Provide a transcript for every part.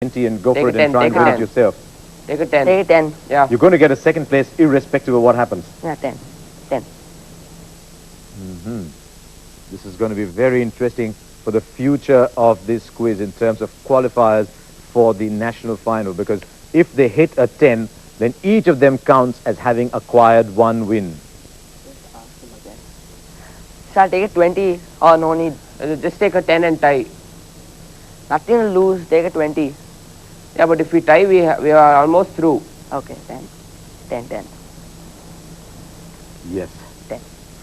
20 and go Take for a it 10, and try and take a win it 10. yourself. Take a 10. Take 10. Yeah. You're going to get a second place irrespective of what happens. Yeah, 10. 10. This is going to be very interesting for the future of this quiz in terms of qualifiers for the national final, because if they hit a 10, then each of them counts as having acquired one win. Shall I take a 20 or no need? Just take a 10 and tie. Nothing to lose, take a 20. Yeah, but if we tie, we are almost through. Okay, 10. 10, 10. Yes. 10.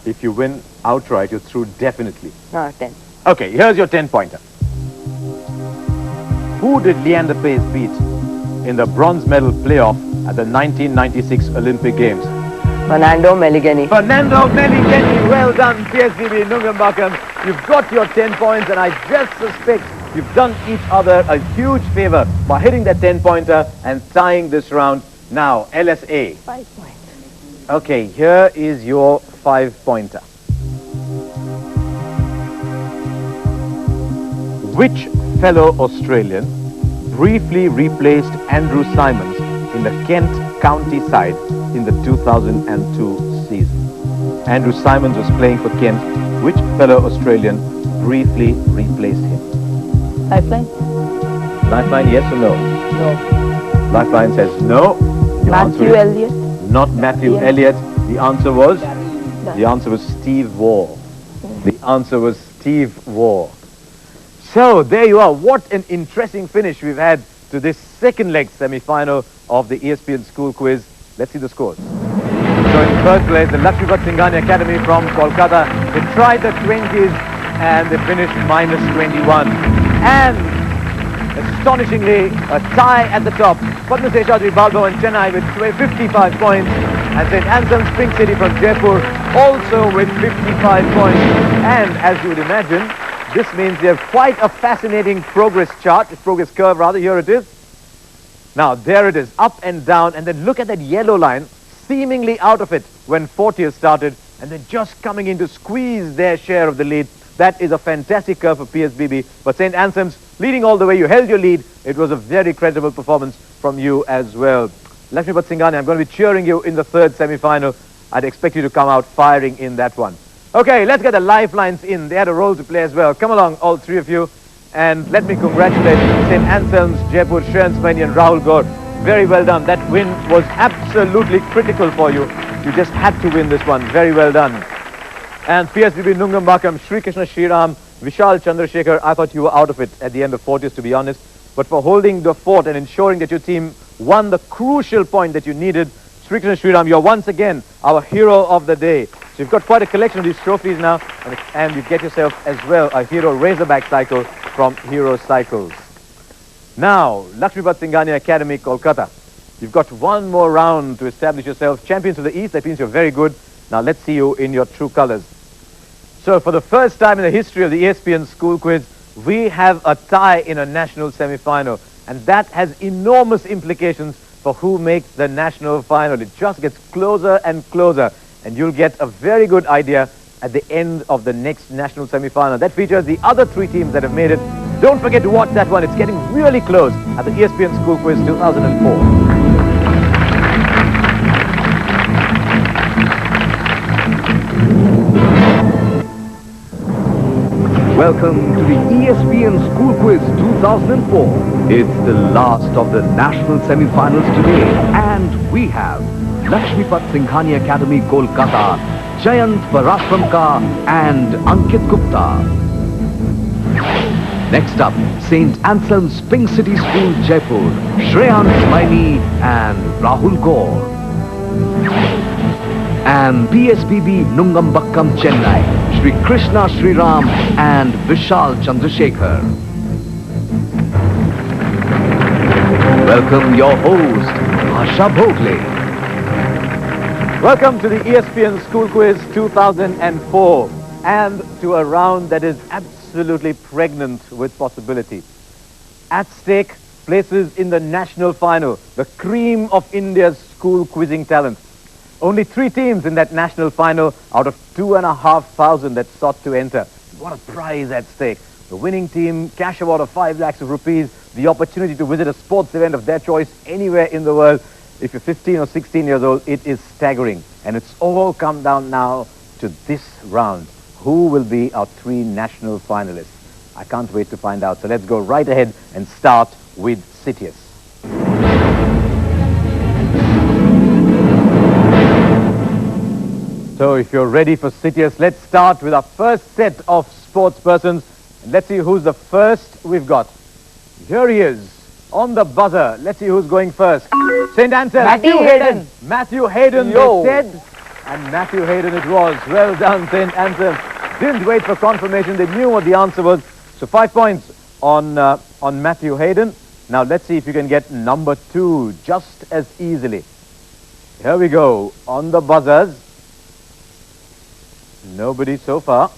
If you win outright, you're through definitely. No, 10. Okay, here's your 10-pointer. Who did Leander Pace beat in the bronze medal playoff at the 1996 Olympic Games? Fernando Meligeni. Fernando Meligeni, well done, PSBB Nungambakam. You've got your 10 points, and I just suspect you've done each other a huge favor by hitting that 10-pointer and tying this round. Now, LSA. 5 points. Okay, here is your 5-pointer. Which fellow Australian briefly replaced Andrew Simons in the Kent County side in the 2002 season? Andrew Simons was playing for Kent. Which fellow Australian briefly replaced him? Lifeline? Lifeline, yes or no? No. Lifeline says no. Your answer Matthew is Elliott? Not Matthew Yeah. Elliott. The answer was? Done. The answer was Steve Waugh. The answer was Steve Waugh. So there you are. What an interesting finish we've had to this second leg semi-final of the ESPN School Quiz. Let's see the scores. So in third place, the Lakshmipat Singhania Academy from Kolkata. They tried the 20s and they finished minus 21. And astonishingly, a tie at the top. Padma Seshadri Balbhavan Chennai with 55 points. And St. Anselm's Pink City from Jaipur also with 55 points. And as you would imagine, this means they have quite a fascinating progress chart, progress curve rather. Here it is. Now, there it is, up and down. And then look at that yellow line, seemingly out of it when 40 started. And then just coming in to squeeze their share of the lead. That is a fantastic curve for PSBB. But St. Anselm's leading all the way. You held your lead. It was a very credible performance from you as well. Lakshmipat Singhania, I'm going to be cheering you in the third semi-final. I'd expect you to come out firing in that one. Okay, let's get the lifelines in. They had a role to play as well. Come along, all three of you. And let me congratulate St. Anselm's, Jaipur, Shreyan Smaini and Rahul Gaur. Very well done. That win was absolutely critical for you. You just had to win this one. Very well done. And PSBB Nungambakam, Sri Krishna Sriram, Vishal Chandrasekhar, I thought you were out of it at the end of 40s, to be honest. But for holding the fort and ensuring that your team won the crucial point that you needed, Sri Krishna Sriram, you're once again our hero of the day. So you've got quite a collection of these trophies now, and you get yourself as well a Hero Razorback cycle from Hero Cycles. Now, Lakshmipat Singhania Academy, Kolkata. You've got one more round to establish yourself champions of the East. That means you're very good. Now let's see you in your true colors. So for the first time in the history of the ESPN School Quiz, we have a tie in a national semi-final. And that has enormous implications for who makes the national final. It just gets closer and closer. And you'll get a very good idea at the end of the next national semi-final. That features the other three teams that have made it. Don't forget to watch that one. It's getting really close at the ESPN School Quiz 2004. Welcome to the ESPN School Quiz 2004. It's the last of the national semi-finals today, and we have Lakshmipat Singhania Academy, Kolkata, Jayant Parasramka and Ankit Gupta. Next up, St. Anselm's Pink City School, Jaipur, Shreyan Smaini and Rahul Gaur. And PSBB Nungambakkam, Chennai, Sri Krishna Sriram and Vishal Chandrasekhar. Welcome your host, Asha Bhogle. Welcome to the ESPN School Quiz 2004, and to a round that is absolutely pregnant with possibility. At stake, places in the national final, the cream of India's school quizzing talent. Only 3 teams in that national final out of 2,500 that sought to enter. What a prize at stake. The winning team, cash award of 5 lakhs of rupees, the opportunity to visit a sports event of their choice anywhere in the world. If you're 15 or 16 years old, it is staggering. And it's all come down now to this round. Who will be our 3 national finalists? I can't wait to find out. So let's go right ahead and start with Sitius. So if you're ready for Sitius, let's start with our first set of sports persons. And let's see who's the first we've got. Here he is, on the buzzer. Let's see who's going first. St. Anselm. Matthew Hayden. Matthew Hayden, Yo. they said. And Matthew Hayden it was. Well done, St. Anselm. Didn't wait for confirmation. They knew what the answer was. So 5 points on Matthew Hayden. Now let's see if you can get number 2 just as easily. Here we go. On the buzzers. Nobody so far.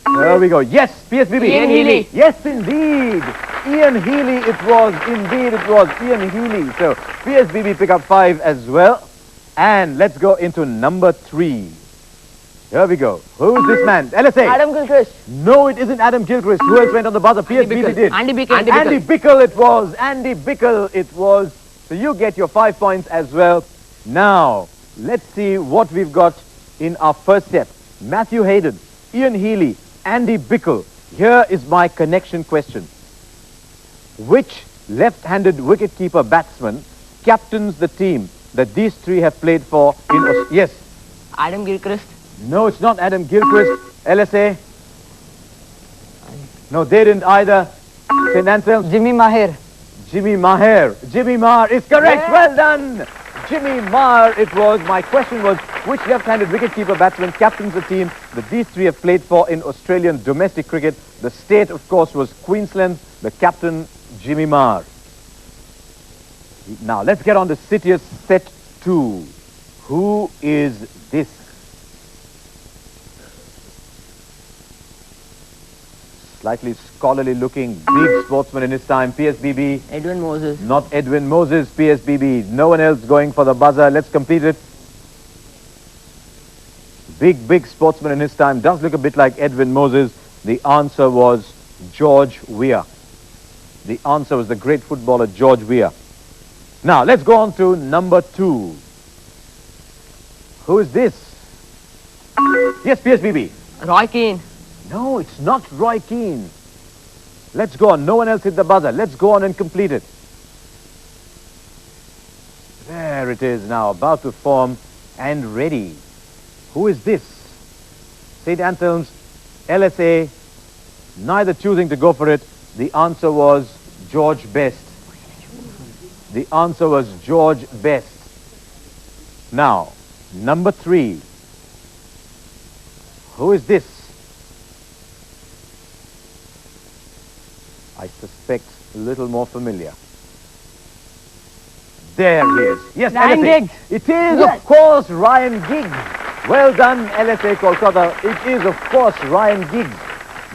There we go. Yes, PSBB. Ian Healy. Yes, indeed. Ian Healy it was. Indeed it was. Ian Healy. So PSBB pick up 5 as well. And let's go into number 3. Here we go. Who's this man? LSA. Adam Gilchrist. No, it isn't Adam Gilchrist. Who else went on the buzzer? PSBB did. Andy Bickle. Andy Bickle it was. Andy Bickle it was. So you get your 5 points as well. Now, let's see what we've got in our first step. Matthew Hayden, Ian Healy, Andy Bickle. Here is my connection question. Which left-handed wicketkeeper batsman captains the team that these 3 have played for in Yes. Adam Gilchrist. No, it's not Adam Gilchrist. LSA. No, they didn't either. St. Anselm. Jimmy Maher. Jimmy Maher. Jimmy Maher is correct. Yeah. Well done. Jimmy Maher it was. My question was, which left-handed wicketkeeper batsman captains the team that these 3 have played for in Australian domestic cricket? The state, of course, was Queensland. The captain, Jimmy Maher. Now, let's get on to Sitius set 2. Who is this? Slightly scholarly looking, big sportsman in his time, PSBB. Edwin Moses. Not Edwin Moses, PSBB. No one else going for the buzzer. Let's complete it. Big sportsman in his time. Does look a bit like Edwin Moses. The answer was George Weah. The answer was the great footballer George Weah. Now, let's go on to number 2. Who is this? Yes, PSBB. Roy Keane. No, it's not Roy Keane. Let's go on. No one else hit the buzzer. Let's go on and complete it. There it is now, about to form and ready. Who is this? St. Anselm's, LSA, neither choosing to go for it. The answer was George Best. The answer was George Best. Now, number 3. Who is this? I suspect a little more familiar. There he is. Yes, Ryan LSA. Giggs. It is, Yes. of course, Ryan Giggs. Well done, LSA Kolkata. It is, of course, Ryan Giggs.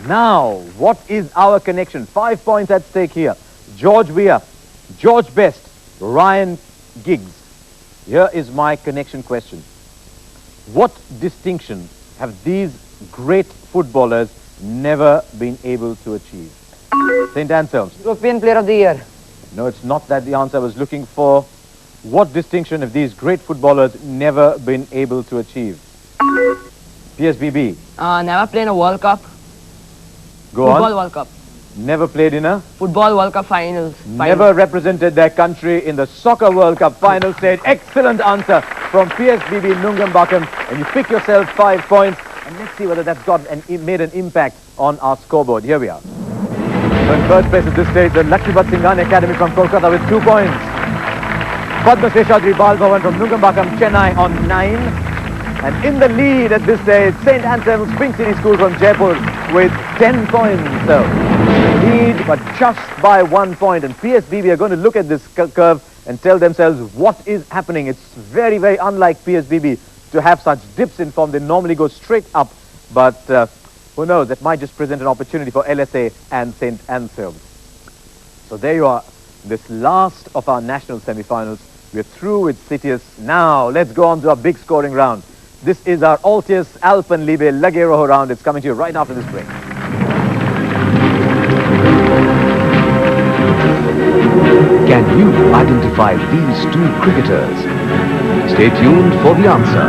Now, what is our connection? 5 points at stake here. George Weah, George Best, Ryan Giggs. Here is my connection question. What distinction have these great footballers never been able to achieve? St. Anselm's. European Player of the Year. No, it's not that the answer I was looking for. What distinction have these great footballers never been able to achieve? PSBB. Never played in a World Cup. Go Football on. World Cup. Never played in a? Football World Cup finals. Never represented their country in the Soccer World Cup final stage. Excellent answer from PSBB Nungambakkam. And you pick yourself 5 points. And let's see whether that's got made an impact on our scoreboard. Here we are. So in third place at this stage, the Lakshmipat Singhani Academy from Kolkata with 2 points. Padma Seshadri Bal Bhavan from Nungambakkam, Chennai on 9. And in the lead at this stage, St. Anselm's Pink City School from Jaipur with 10 points. So lead, but just by 1 point. And PSBB are going to look at this curve and tell themselves what is happening. It's very, very unlike PSBB to have such dips in form. They normally go straight up, but who knows, that might just present an opportunity for LSA and St. Anselm. So there you are, this last of our national semi-finals. We're through with Sitius. Now, let's go on to our big scoring round. This is our Altius Alpenliebe Lage Rojo round. It's coming to you right after this break. Can you identify these two cricketers? Stay tuned for the answer.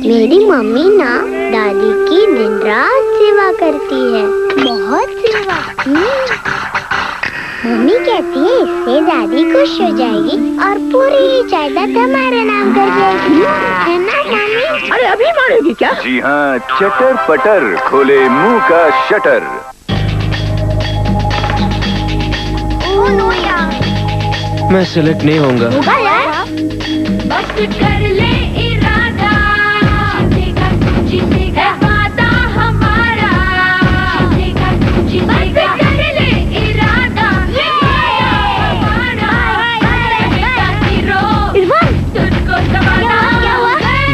मेरी mummy ना दादी की दिन रात सेवा करती है, बहुत सेवा। मम्मी कहती है इससे दादी खुश हो जाएगी और पूरी जायदाद हमारे नाम कर जाएगी, है ना मम्मी? अरे अभी मारेगी क्या? जी हाँ, चटर पटर खोले मुंह का शटर। ओह नो यार, मैं सिलेक्ट नहीं होऊंगा। होगा यार। बस कर ले इरादा, जीतेगा वादा हमारा, जीतेगा बस कर ले इरादा हमारा, हीरो तुझको दबाना।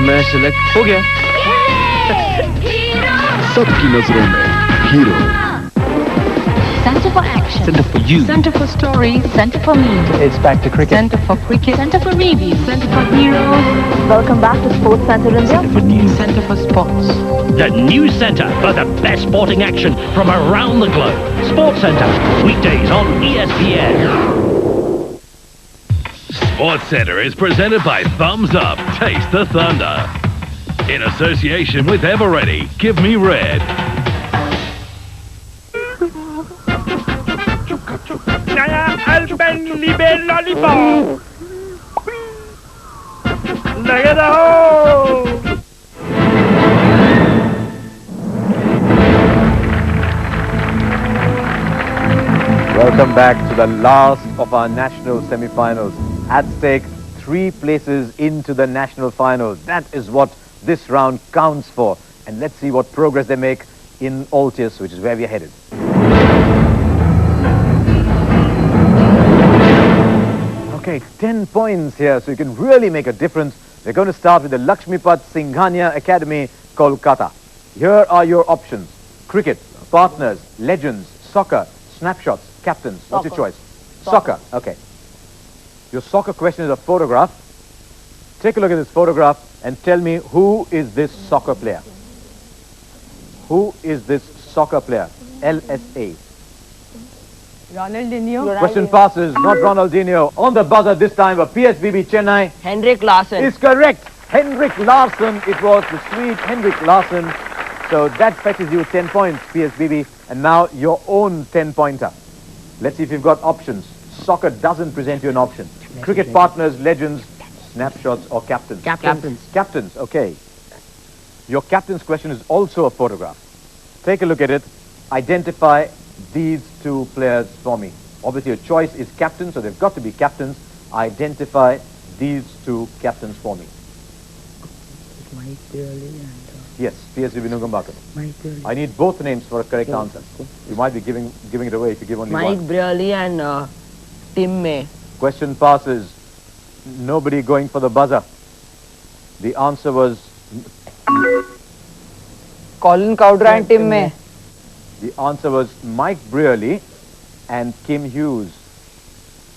मैं सिलेक्ट हो गया। सबकी नजरों में hero. Center for action. Center for you. Center for stories. Center for me. It's back to cricket. Center for cricket. Center for review. Center for heroes. Welcome back to Sports Center India. Center for news. Center for sports. The news centre for the best sporting action from around the globe. Sports Centre, weekdays on ESPN. Sports Center is presented by Thumbs Up, Taste the Thunder. In association with Eveready, Give Me Red. Welcome back to the last of our national semi-finals. At stake, 3 places into the national final. That is what this round counts for. And let's see what progress they make in Altius, which is where we are headed. Okay, 10 points here, so you can really make a difference. We're going to start with the Lakshmipat Singhania Academy, Kolkata. Here are your options: cricket, partners, legends, soccer, snapshots, captains. What's your choice? Soccer. Okay. Your soccer question is a photograph. Take a look at this photograph and tell me, who is this soccer player? Who is this soccer player? LSA. Ronaldinho. Question passes, not Ronaldinho. On the buzzer this time, a PSVB Chennai Henrik Larsson. is correct. Henrik Larsson. It was the Swede Henrik Larsson. So that fetches you 10 points, PSVB. And now your own 10-pointer. Let's see if you've got options. Soccer doesn't present you an option. Cricket, partners, legends, snapshots, or captains? Captains. Captains, okay. Your captain's question is also a photograph. Take a look at it. Identify these 2 players for me. Obviously, your choice is captain, so they've got to be captains. Identify these 2 captains for me. Mike Brearley and Yes, PSV Nugambakar. Mike Brearley. I need both names for a correct answer. You might be giving it away if you give only Mike one. Brearley and Tim May. Question passes. Nobody going for the buzzer. The answer was... Colin Cowdra and Tim May. The answer was Mike Brearley and Kim Hughes.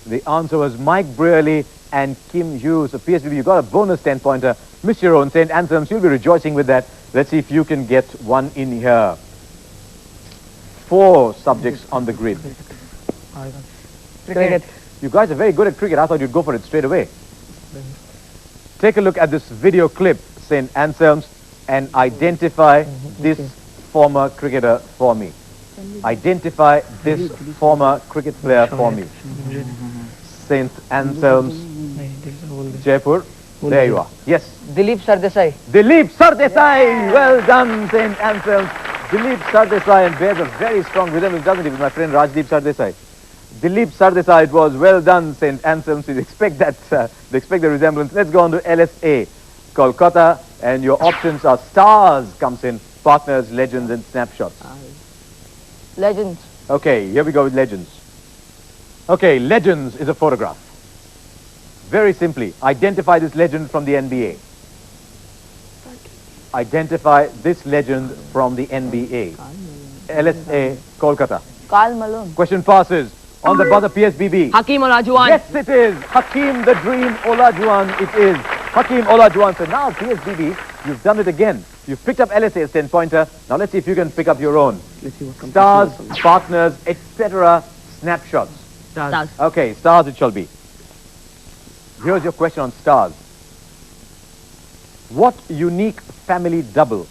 The answer was Mike Brearley and Kim Hughes. So PSV, you got a bonus 10-pointer. Miss your own St. Anselms, you'll be rejoicing with that. Let's see if you can get one in here. 4 subjects on the grid. Cricket. You guys are very good at cricket. I thought you'd go for it straight away. Take a look at this video clip, St. Anselms, and identify this former cricketer for me. Identify this former cricket player for me. St. Anselms, Jaipur. There you are. Yes. Dilip Sardesai. Dilip Sardesai. Well done, St. Anselms. Dilip Sardesai, and bears a very strong resemblance, doesn't he, with my friend Rajdeep Sardesai. Dilip Sardesai, it was. Well done, St. Anselms. You expect that, they expect the resemblance. Let's go on to LSA, Kolkata, and your options are stars comes in, partners, legends, and snapshots. Legends. Okay, here we go with legends. Okay, legends is a photograph. Very simply, identify this legend from the NBA. Identify this legend from the NBA. LSA, Kolkata. Karl Malone. Question passes. On the buzzer, PSBB. Hakeem Olajuwon. Yes, it is. Hakeem the Dream Olajuwon, it is. Hakeem Olajuwon. So now, PSBB, you've done it again. You've picked up LSA's 10-pointer. Now let's see if you can pick up your own. Stars, partners, etc. Snapshots. Stars. Okay, stars it shall be. Here's your question on stars. What unique family double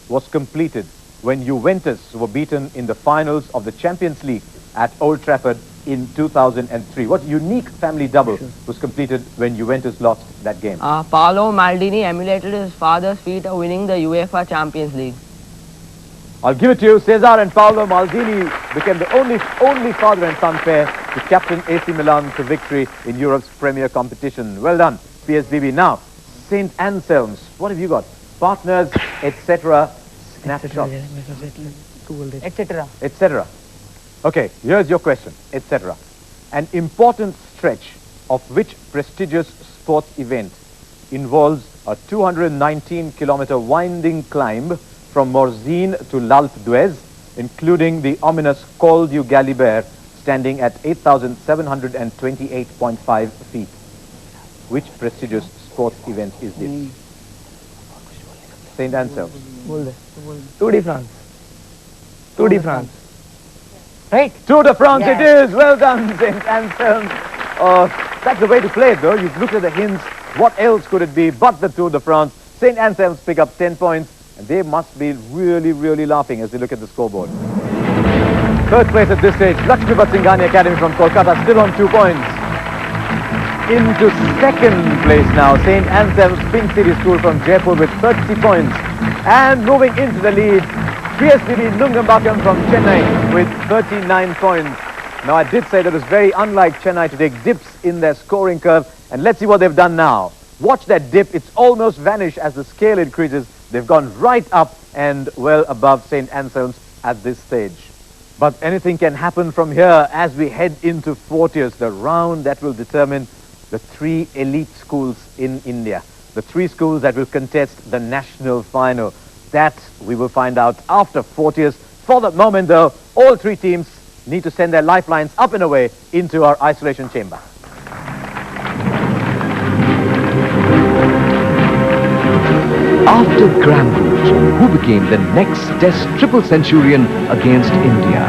was completed when Juventus were beaten in the finals of the Champions League at Old Trafford in 2003? What unique family double was completed when Juventus lost that game? Paolo Maldini emulated his father's feat of winning the UEFA Champions League. I'll give it to you. Cesar and Paolo Maldini became the only father and son pair to captain AC Milan to victory in Europe's premier competition. Well done, PSBB. Now, St. Anselm's. What have you got? Partners, etc. Snapshots. Etc. Etc. Okay, here's your question, etc. An important stretch of which prestigious sports event involves a 219-kilometer winding climb from Morzine to l'Alpe d'Huez, including the ominous Col du Galibert, standing at 8,728.5 feet. Which prestigious sports event is this? St. Anselm's. Tour de France. Tour de France. Right? Tour de France it is. Well done, St. Anselm's. That's the way to play it, though. You've looked at the hints. What else could it be but the Tour de France? St. Anselm's pick up 10 points, and they must be really, really laughing as they look at the scoreboard. Third place at this stage, Lakshmi Singhania Academy from Kolkata, still on 2 points. Into second place now, St. Anselm's Pink City School from Jaipur with 30 points. And moving into the lead, PSBB Nungambakam from Chennai with 39 points. Now, I did say that it was very unlike Chennai to take dips in their scoring curve. And let's see what they've done now. Watch that dip. It's almost vanished as the scale increases. They've gone right up and well above St. Anselm's at this stage. But anything can happen from here as we head into 40th, the round that will determine the 3 elite schools in India. The 3 schools that will contest the national final. That we will find out after 40th. For the moment, though, all 3 teams need to send their lifelines up and away into our isolation chamber. After Granbrook, who became the next Test triple centurion against India?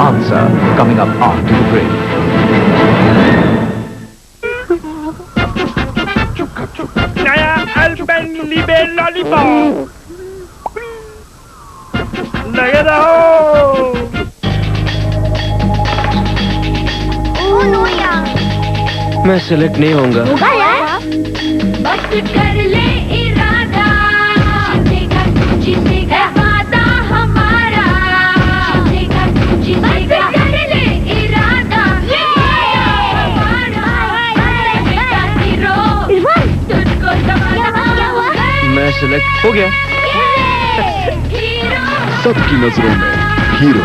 Answer coming up after the break. Naya Alpenlibe Lollipop. Look at the hole. Oh no यार. मैं select नहीं होऊंगा. होगा यार. बस कर ले इरादा जीतेगा वादा हमारा जीतेगा बस कर ले इरादा हमारा बनेगा हीरो तुझको दबाना मैं सिलेक्ट हो गया. सबकी नजरों में hero.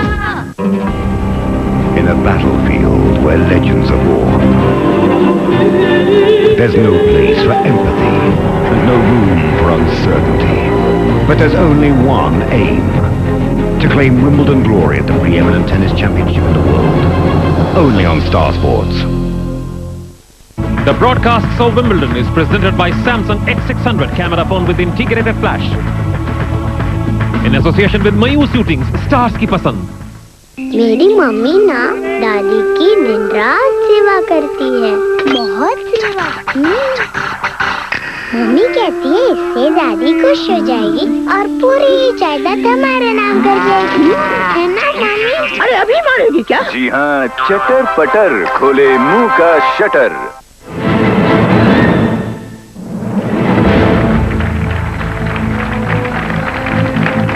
In a battlefield where legends are born, there's no place for empathy and no room for uncertainty. But there's only one aim: to claim Wimbledon glory at the preeminent tennis championship in the world. Only on Star Sports. The broadcasts of Wimbledon is presented by Samsung X600 camera phone with integrated flash. In association with Mayur Suitings, Stars की पसंद. मेरी mummy ना दादी की दिन रात सेवा करती है. बहुत सेवा. मम्मी कहती है इससे दादी खुश हो जाएगी और पूरी जायदाद हमारे नाम कर जाएगी. है ना मम्मी? अरे अभी मारेगी क्या? जी हाँ, चटर पटर खोले मुंह का shutter.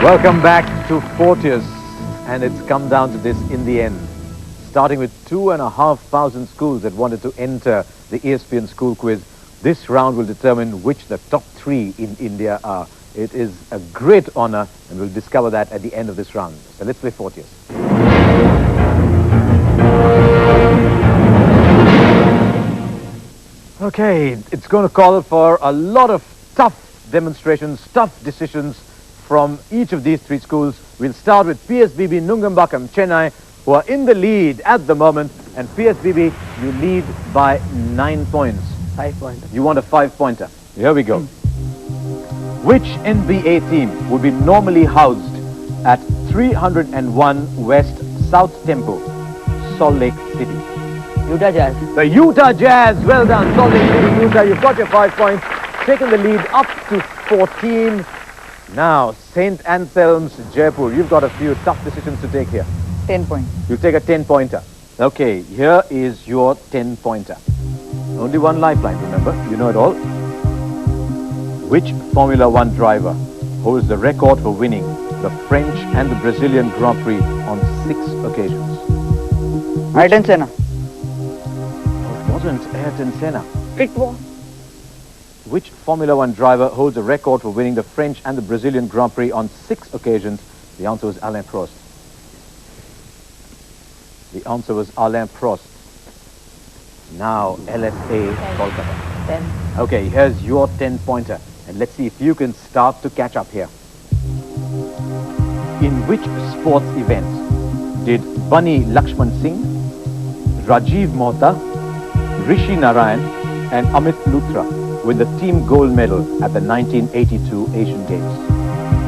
Welcome back to 40th, and it's come down to this in the end. Starting with 2,500 schools that wanted to enter the ESPN school quiz, this round will determine which the top 3 in India are. It is a great honor, and we'll discover that at the end of this round. So let's play 40th. Okay, it's going to call for a lot of tough demonstrations, tough decisions from each of these 3 schools. We'll start with PSBB Nungambakam, Chennai, who are in the lead at the moment. And PSBB, you lead by 9 points. 5 points. You want a 5-pointer. Here we go. Which NBA team would be normally housed at 301 West South Temple, Salt Lake City? Utah Jazz. The Utah Jazz. Well done, Salt Lake City, Utah. You've got your 5 points. Taken the lead up to 14. Now, St. Anselm's, Jaipur. You've got a few tough decisions to take here. 10 points. You take a 10-pointer. Okay, here is your 10-pointer. Only one lifeline, remember? You know it all. Which Formula One driver holds the record for winning the French and the Brazilian Grand Prix on 6 occasions? Ayrton Senna. It wasn't Ayrton Senna. It was. Which Formula One driver holds the record for winning the French and the Brazilian Grand Prix on 6 occasions? The answer was Alain Prost. The answer was Alain Prost. Now, LSA Kolkata. 10. Okay, here's your 10-pointer. And let's see if you can start to catch up here. In which sports event did Bunny Lakshman Singh, Rajiv Mohta, Rishi Narayan and Amit Luthra win the team gold medal at the 1982 Asian Games?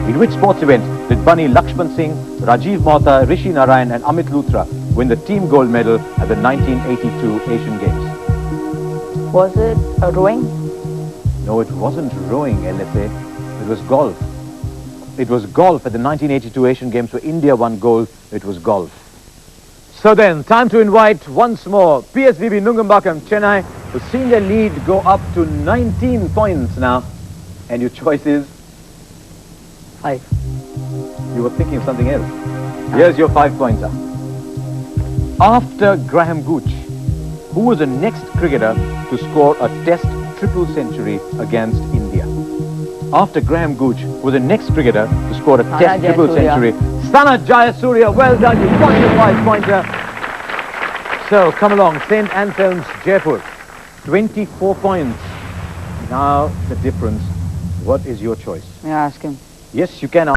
In which sports event did Bunny Lakshman Singh, Rajiv Mohta, Rishi Narayan and Amit Luthra win the team gold medal at the 1982 Asian Games? Was it rowing? No, it wasn't rowing, LSA. It was golf. It was golf at the 1982 Asian Games where India won gold. It was golf. So then, time to invite once more PSVB Nungambakkam, Chennai, who've seen their lead go up to 19 points now. And your choice is? 5. You were thinking of something else. Here's your 5-pointer. After Graham Gooch, who was the next cricketer to score a test triple century against India? After Graham Gooch, who was the next cricketer to score a test triple century? Sana Jayasuriya, well done, you got your 5-pointer. So, come along, St. Anselm's, Jaipur, 24 points. Now, the difference. What is your choice? May I ask him? Yes, you can.